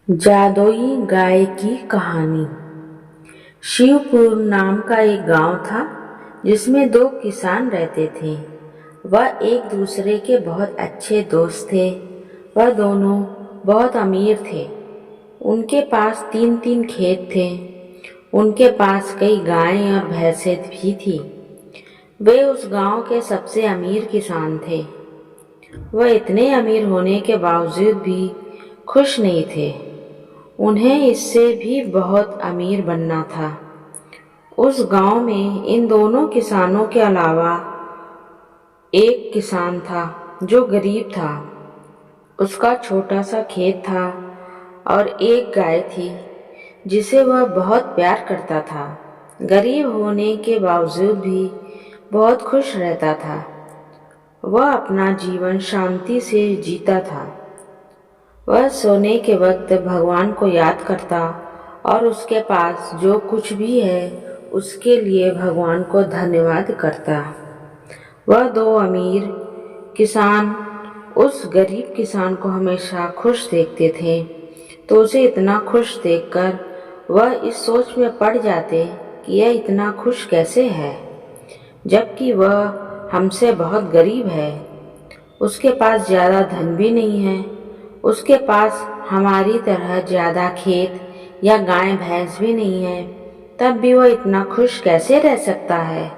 जादुई गाय की कहानी। शिवपुर नाम का एक गांव था जिसमें दो किसान रहते थे। वह एक दूसरे के बहुत अच्छे दोस्त थे। वह दोनों बहुत अमीर थे। उनके पास 3-3 खेत थे। उनके पास कई गायें और भैंसें भी थी। वे उस गांव के सबसे अमीर किसान थे। वह इतने अमीर होने के बावजूद भी खुश नहीं थे। उन्हें इससे भी बहुत अमीर बनना था। उस गांव में इन दोनों किसानों के अलावा एक किसान था जो गरीब था। उसका छोटा सा खेत था और एक गाय थी जिसे वह बहुत प्यार करता था। गरीब होने के बावजूद भी बहुत खुश रहता था। वह अपना जीवन शांति से जीता था। वह सोने के वक्त भगवान को याद करता और उसके पास जो कुछ भी है उसके लिए भगवान को धन्यवाद करता। वह दो अमीर किसान उस गरीब किसान को हमेशा खुश देखते थे, तो उसे इतना खुश देखकर वह इस सोच में पड़ जाते कि यह इतना खुश कैसे है, जबकि वह हमसे बहुत गरीब है। उसके पास ज़्यादा धन भी नहीं है। उसके पास हमारी तरह ज़्यादा खेत या गाय भैंस भी नहीं है, तब भी वह इतना खुश कैसे रह सकता है।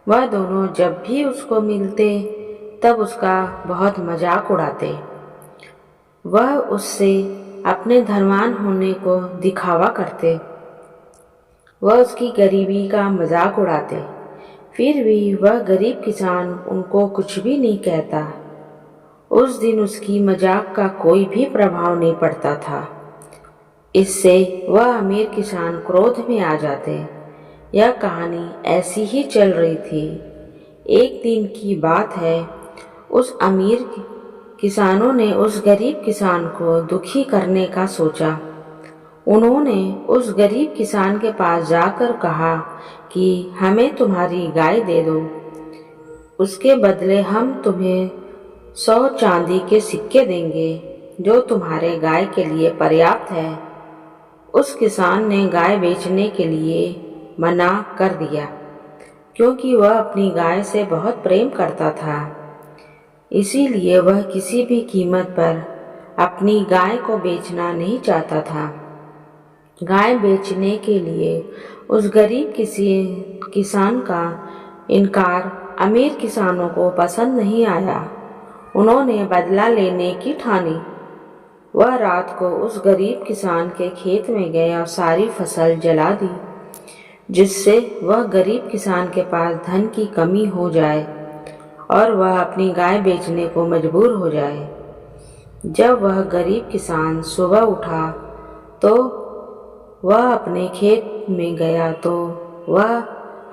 वह दोनों जब भी उसको मिलते तब उसका बहुत मजाक उड़ाते। वह उससे अपने धनवान होने को दिखावा करते। वह उसकी गरीबी का मजाक उड़ाते। फिर भी वह गरीब किसान उनको कुछ भी नहीं कहता। उस दिन उसकी मजाक का कोई भी प्रभाव नहीं पड़ता था। इससे वह अमीर किसान क्रोध में आ जाते। यह कहानी ऐसी ही चल रही थी। एक दिन की बात है, उस अमीर किसानों ने उस गरीब किसान को दुखी करने का सोचा। उन्होंने उस गरीब किसान के पास जाकर कहा कि हमें तुम्हारी गाय दे दो, उसके बदले हम तुम्हें 100 चांदी के सिक्के देंगे जो तुम्हारे गाय के लिए पर्याप्त है। उस किसान ने गाय बेचने के लिए मना कर दिया, क्योंकि वह अपनी गाय से बहुत प्रेम करता था। इसीलिए वह किसी भी कीमत पर अपनी गाय को बेचना नहीं चाहता था। गाय बेचने के लिए उस गरीब किसान का इनकार अमीर किसानों को पसंद नहीं आया। उन्होंने बदला लेने की ठानी। वह रात को उस गरीब किसान के खेत में गए और सारी फसल जला दी, जिससे वह गरीब किसान के पास धन की कमी हो जाए और वह अपनी गाय बेचने को मजबूर हो जाए। जब वह गरीब किसान सुबह उठा तो वह अपने खेत में गया तो वह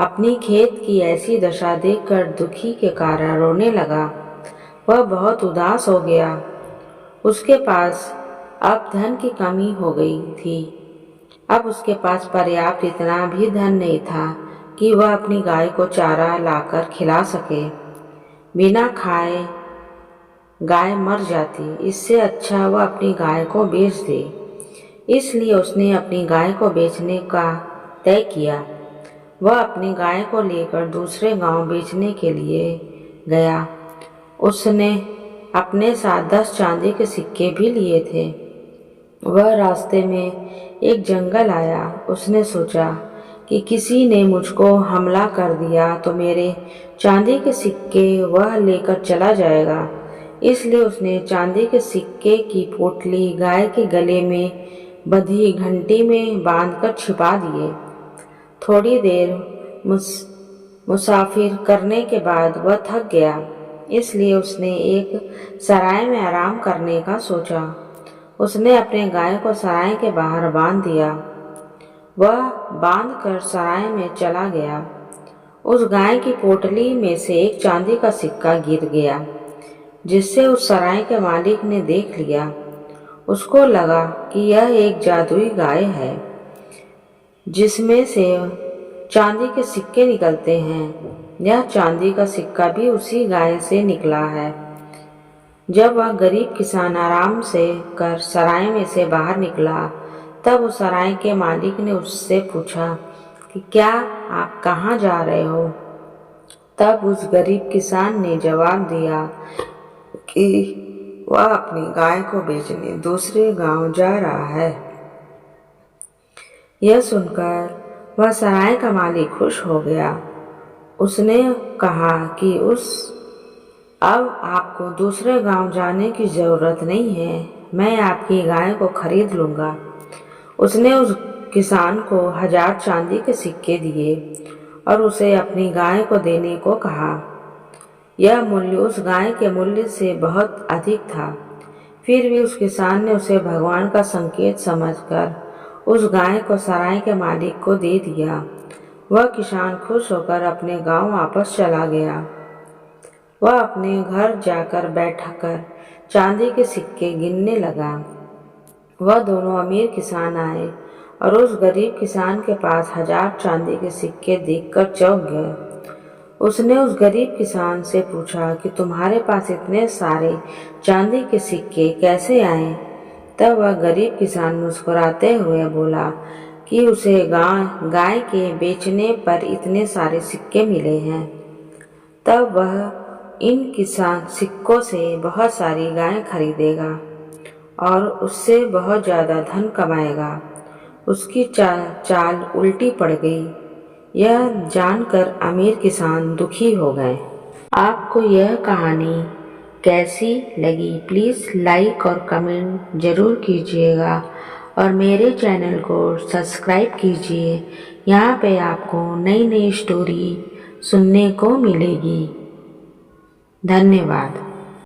अपनी खेत की ऐसी दशा देखकर दुखी के कारण रोने लगा। वह बहुत उदास हो गया। उसके पास अब धन की कमी हो गई थी। अब उसके पास पर्याप्त इतना भी धन नहीं था कि वह अपनी गाय को चारा लाकर खिला सके। बिना खाए गाय मर जाती, इससे अच्छा वह अपनी गाय को बेच दे। इसलिए उसने अपनी गाय को बेचने का तय किया। वह अपनी गाय को लेकर दूसरे गांव बेचने के लिए गया। उसने अपने साथ 10 चांदी के सिक्के भी लिए थे। वह रास्ते में एक जंगल आया। उसने सोचा कि किसी ने मुझको हमला कर दिया तो मेरे चांदी के सिक्के वह लेकर चला जाएगा। इसलिए उसने चांदी के सिक्के की पोटली गाय के गले में बंधी घंटी में बांधकर छिपा दिए। थोड़ी देर मुसाफिर करने के बाद वह थक गया, इसलिए उसने एक सराय में आराम करने का सोचा। उसने अपने गाय को सराय के बाहर बांध दिया। वह बांधकर सराय में चला गया। उस गाय की पोटली में से एक चांदी का सिक्का गिर गया, जिससे उस सराय के मालिक ने देख लिया। उसको लगा कि यह एक जादुई गाय है जिसमें से चांदी के सिक्के निकलते हैं। यह चांदी का सिक्का भी उसी गाय से निकला है। जब वह गरीब किसान आराम से कर सराय में से बाहर निकला, तब उस सराय के मालिक ने उससे पूछा कि क्या आप कहाँ जा रहे हो? तब उस गरीब किसान ने जवाब दिया कि वह अपनी गाय को बेचने दूसरे गांव जा रहा है। यह सुनकर वह सराय का मालिक खुश हो गया। उसने कहा कि अब आपको दूसरे गांव जाने की जरूरत नहीं है, मैं आपकी गाय को खरीद लूंगा। उसने उस किसान को 1000 चांदी के सिक्के दिए और उसे अपनी गाय को देने को कहा। यह मूल्य उस गाय के मूल्य से बहुत अधिक था। फिर भी उस किसान ने उसे भगवान का संकेत समझकर उस गाय को सराय के मालिक को दे दिया। वह किसान खुश होकर अपने गांव वापस चला गया। वह अपने घर जाकर बैठकर चांदी के सिक्के गिनने लगा। वह दोनों अमीर किसान आए और उस गरीब किसान के पास 1000 चांदी के सिक्के देखकर चौंक गए। उसने उस गरीब किसान से पूछा कि तुम्हारे पास इतने सारे चांदी के सिक्के कैसे आए? तब वह गरीब किसान मुस्कुराते हुए बोला कि उसे गाय के बेचने पर इतने सारे सिक्के मिले हैं। तब वह इन किसान सिक्कों से बहुत सारी गायें खरीदेगा और उससे बहुत ज़्यादा धन कमाएगा। उसकी चाल उल्टी पड़ गई। यह जानकर अमीर किसान दुखी हो गए। आपको यह कहानी कैसी लगी प्लीज़ लाइक और कमेंट ज़रूर कीजिएगा और मेरे चैनल को सब्सक्राइब कीजिए। यहाँ पे आपको नई नई स्टोरी सुनने को मिलेगी। धन्यवाद।